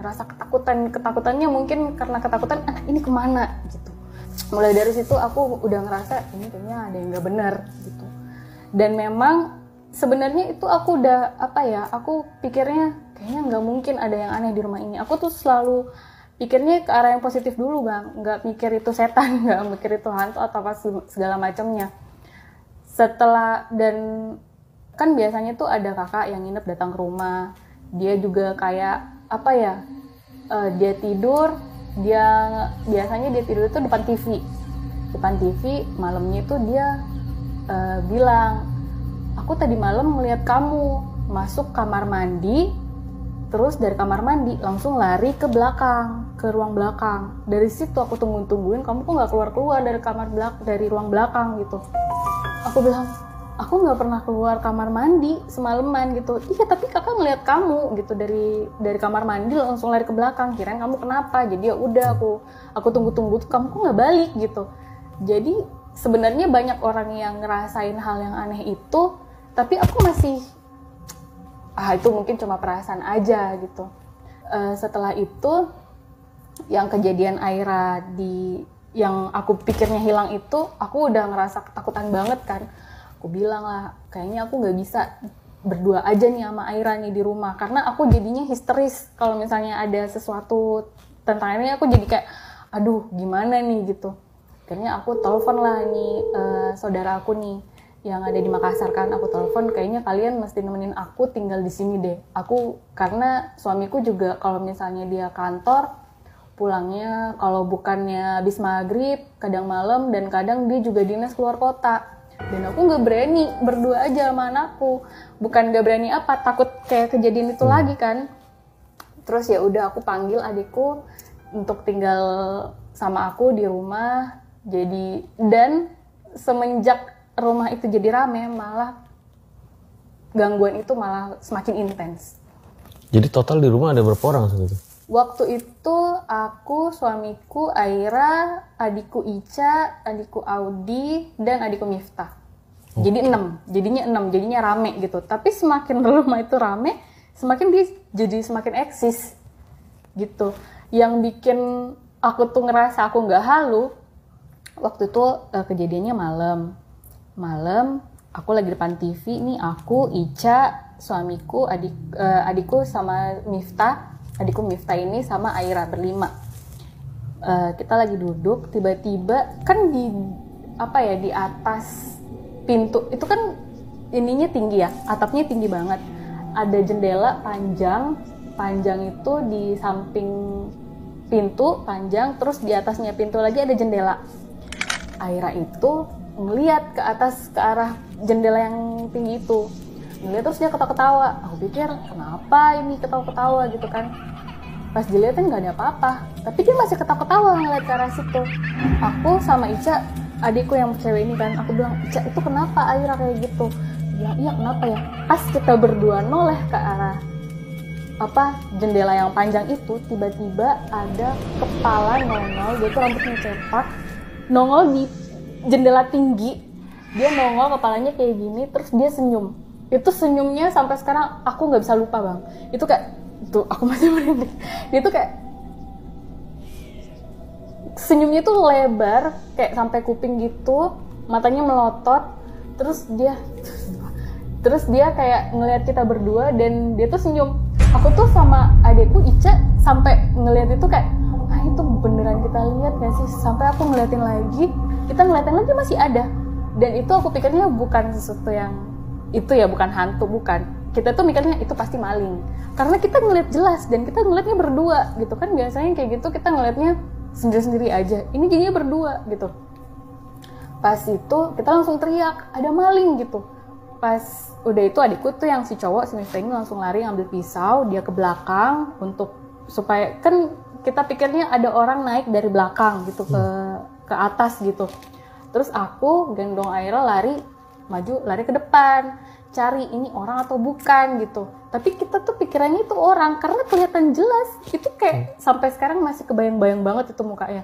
ngerasa ketakutannya mungkin karena ketakutan anak ini kemana gitu. Mulai dari situ aku udah ngerasa ini kayaknya ada yang nggak benar gitu. Dan memang sebenarnya itu aku udah aku pikirnya kayaknya nggak mungkin ada yang aneh di rumah ini. Aku tuh selalu pikirnya ke arah yang positif dulu bang, nggak mikir itu setan, nggak mikir itu hantu atau apa segala macamnya. Setelah, dan kan biasanya tuh ada kakak yang nginep datang ke rumah, dia juga kayak dia tidur, biasanya dia tidur itu depan TV, malamnya itu dia bilang, aku tadi malam melihat kamu masuk kamar mandi, terus dari kamar mandi langsung lari ke belakang, ke ruang belakang. Dari situ aku tungguin kamu kok nggak keluar dari ruang belakang gitu. Aku bilang, aku nggak pernah keluar kamar mandi semalaman gitu. Iya tapi kakak ngeliat kamu gitu dari kamar mandi langsung lari ke belakang. Kirain kamu kenapa? Jadi ya udah aku tunggu kamu kok nggak balik gitu. Jadi sebenarnya banyak orang yang ngerasain hal yang aneh itu, tapi aku masih itu mungkin cuma perasaan aja gitu. Setelah itu yang kejadian Aira yang aku pikirnya hilang itu, aku udah ngerasa ketakutan banget kan. Aku bilang lah, kayaknya aku nggak bisa berdua aja nih sama Aira nih di rumah, karena aku jadinya histeris kalau misalnya ada sesuatu tentang ini. Aku jadi kayak aduh gimana nih gitu. Akhirnya aku telepon lah nih saudara aku nih yang ada di Makassar kan. Aku telepon, kayaknya kalian mesti nemenin aku tinggal di sini deh. Karena suamiku juga kalau misalnya dia kantor, pulangnya kalau bukannya habis maghrib, kadang malam, dan kadang dia juga dinas keluar kota. Dan aku nggak berani berdua aja sama anakku. Bukan nggak berani takut kayak kejadian itu lagi kan. Terus ya udah aku panggil adikku untuk tinggal sama aku di rumah. Dan semenjak rumah itu jadi rame, malah gangguan itu malah semakin intens. Jadi total di rumah ada berapa orang saat itu? Waktu itu aku, suamiku, Aira, adikku Ica, adikku Audi, dan adikku Miftah. Jadi 6, jadinya rame gitu. Tapi semakin rumah itu rame, semakin dia jadi semakin eksis gitu. Yang bikin aku tuh ngerasa aku nggak halu, waktu itu kejadiannya malam, aku lagi depan TV nih, aku, Ica, suamiku, adikku sama Miftah. Adikku Miftah ini sama Aira berlima. Kita lagi duduk, tiba-tiba kan di atas pintu itu kan ininya tinggi ya, atapnya tinggi banget. Ada jendela panjang itu di samping pintu panjang, terus di atasnya pintu lagi ada jendela. Aira itu ngelihat ke atas ke arah jendela yang tinggi itu. Ngeliat terus dia ketawa-ketawa. Aku pikir kenapa ini ketawa-ketawa gitu kan. Pas dilihatin nggak ada apa-apa, tapi dia masih ketawa-ketawa ngeliat ke arah situ. Aku sama Ica, adikku yang cewek ini kan, aku bilang, Ica itu kenapa Aira kayak gitu? Dia bilang, iya kenapa ya? Pas kita berdua noleh ke arah jendela yang panjang itu, tiba-tiba ada kepala nongol, dia tuh rambutnya cepak, nongol di jendela tinggi. Dia nongol kepalanya kayak gini, terus dia senyum. Itu senyumnya sampai sekarang aku nggak bisa lupa bang. Itu kayak tuh aku masih merinding. Dia tuh kayak senyumnya tuh lebar kayak sampai kuping gitu, matanya melotot, terus dia kayak ngelihat kita berdua dan dia tuh senyum. Aku tuh sama adekku Ica sampai ngelihat itu kayak itu beneran kita lihat gak sih? Sampai aku ngeliatin lagi masih ada. Dan itu aku pikirnya bukan sesuatu yang itu ya, bukan hantu, bukan. Kita tuh mikirnya itu pasti maling. Karena kita ngeliat jelas dan kita ngeliatnya berdua gitu kan. Biasanya kayak gitu kita ngeliatnya sendiri-sendiri aja. Ini jadinya berdua gitu. Pas itu kita langsung teriak, ada maling gitu. Pas udah itu adikku tuh yang si cowok, si Miftah ini langsung lari ngambil pisau, dia ke belakang supaya kan kita pikirnya ada orang naik dari belakang gitu ke atas gitu. Terus aku gendong Aira lari ke depan, cari ini orang atau bukan gitu. Tapi kita tuh pikirannya itu orang karena kelihatan jelas. Itu kayak sampai sekarang masih kebayang-bayang banget itu mukanya.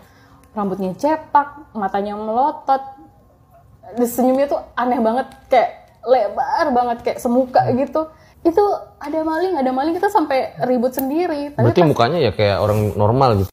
Rambutnya cepak, matanya melotot. Senyumnya tuh aneh banget, kayak lebar banget, kayak semuka gitu. itu ada maling kita sampai ribut sendiri. Tapi Berarti mukanya ya kayak orang normal gitu.